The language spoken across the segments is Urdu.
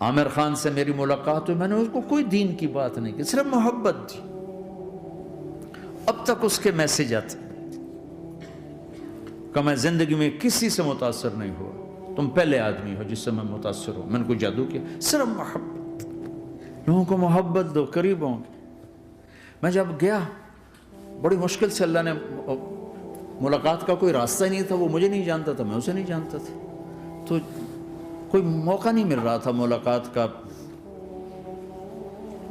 عامر خان سے میری ملاقات ہوئی، میں نے اس کو کوئی دین کی بات نہیں کی، صرف محبت تھی۔ اب تک اس کے میسج آتے کہ میں زندگی میں کسی سے متاثر نہیں ہوا، تم پہلے آدمی ہو جس سے میں متاثر ہوں، میں نے کوئی جادو کیا، صرف محبت، لوگوں کو محبت دو، قریب ہوں۔ میں جب گیا بڑی مشکل سے، اللہ نے ملاقات کا کوئی راستہ ہی نہیں تھا، وہ مجھے نہیں جانتا تھا، میں اسے نہیں جانتا تھا، تو کوئی موقع نہیں مل رہا تھا ملاقات کا،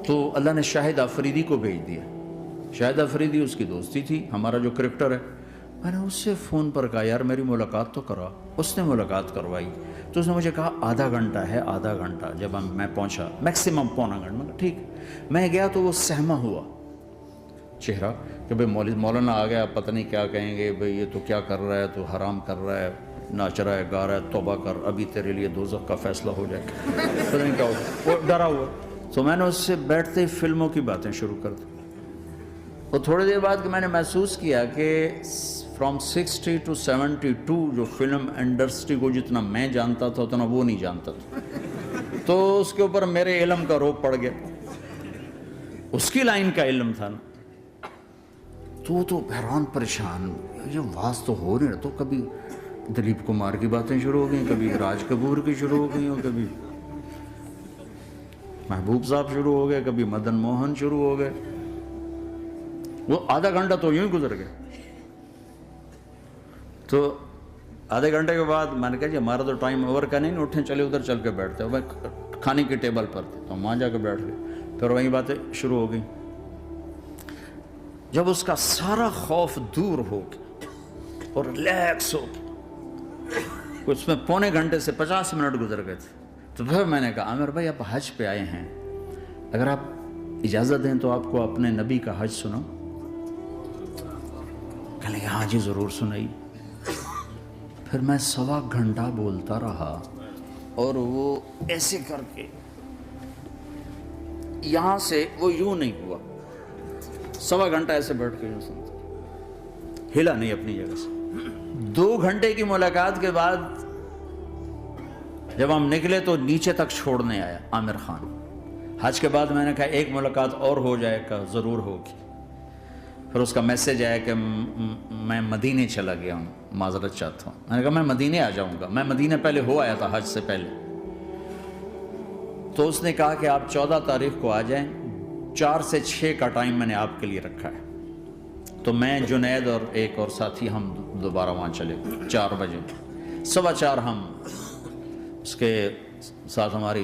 تو اللہ نے شاہد آفریدی کو بھیج دیا۔ شاہد آفریدی اس کی دوستی تھی، ہمارا جو کرکٹر ہے، میں نے اس سے فون پر کہا یار میری ملاقات تو کرا، اس نے ملاقات کروائی، تو اس نے مجھے کہا آدھا گھنٹہ ہے، آدھا گھنٹہ۔ جب میں پہنچا میکسیمم پونا گھنٹہ، میں ٹھیک، میں گیا تو وہ سہما ہوا چہرہ کہ بھئی مولانا آ گیا، پتہ نہیں کیا کہیں گے، بھئی یہ تو کیا کر رہا ہے، تو حرام کر رہا ہے، ناچ رہا ہے، گا رہا ہے، توبہ کر، ابھی تیرے لیے دوزخ کا فیصلہ ہو جائے، پتہ نہیں کیا ہوگا، وہ ڈرا ہوا۔ تو میں نے اس سے بیٹھتے ہی فلموں کی باتیں شروع کر دی، اور تھوڑی دیر بعد میں نے محسوس کیا کہ فرام 60 to 72 جو فلم انڈسٹری کو جتنا میں جانتا تھا اتنا وہ نہیں جانتا تھا، تو اس کے اوپر میرے علم کا روپ پڑ گیا، اس کی لائن کا علم تھا نا، تو حیران پریشان، یہ واز تو ہو رہے ہیں، تو کبھی دلیپ کمار کی باتیں شروع ہو گئیں، کبھی راج کپور کی شروع ہو گئی، اور کبھی محبوب صاحب شروع ہو گئے، کبھی مدن موہن شروع ہو گئے، وہ آدھا گھنٹہ تو یوں ہی گزر گیا۔ تو آدھے گھنٹے کے بعد میں نے کہا جی ہمارا تو ٹائم اوور کا نہیں، اٹھیں چلے ادھر چل کے بیٹھتے ہیں، وہ کھانے کی ٹیبل پر تھے، تو ہم وہاں جا کے بیٹھ گئے، پھر وہیں باتیں شروع ہو گئیں۔ جب اس کا سارا خوف دور ہو گیا اور ریلیکس ہو گیا، اس میں پونے گھنٹے سے 50 منٹ گزر گئے تھے، تو پھر میں نے کہا عامر بھائی آپ حج پہ آئے ہیں، اگر آپ اجازت دیں تو آپ کو اپنے نبی کا حج سنو؟ کہنے لگے ہاں جی ضرور سنائی۔ پھر میں 1.25 گھنٹہ بولتا رہا، اور وہ ایسے کر کے یہاں سے وہ یوں نہیں ہوا، 1.25 گھنٹہ ایسے بیٹھ کے یوں سنتا، ہلا نہیں اپنی جگہ سے۔ 2 گھنٹے کی ملاقات کے بعد جب ہم نکلے تو نیچے تک چھوڑنے آیا عامر خان۔ حج کے بعد میں نے کہا ایک ملاقات اور ہو جائے گا، ضرور ہوگی۔ پھر اس کا میسج آیا کہ میں مدینے چلا گیا ہوں، معذرت چاہتا ہوں۔ میں نے کہا میں مدینے آ جاؤں گا، میں مدینے پہلے ہو آیا تھا حج سے پہلے۔ تو اس نے کہا کہ آپ 14 تاریخ کو آ جائیں، 4 سے 6 کا ٹائم میں نے آپ کے لیے رکھا ہے۔ تو میں جنید اور ایک اور ساتھی ہم دوبارہ وہاں چلے گئے 4 بجے، 4:15 ہم اس کے ساتھ ہماری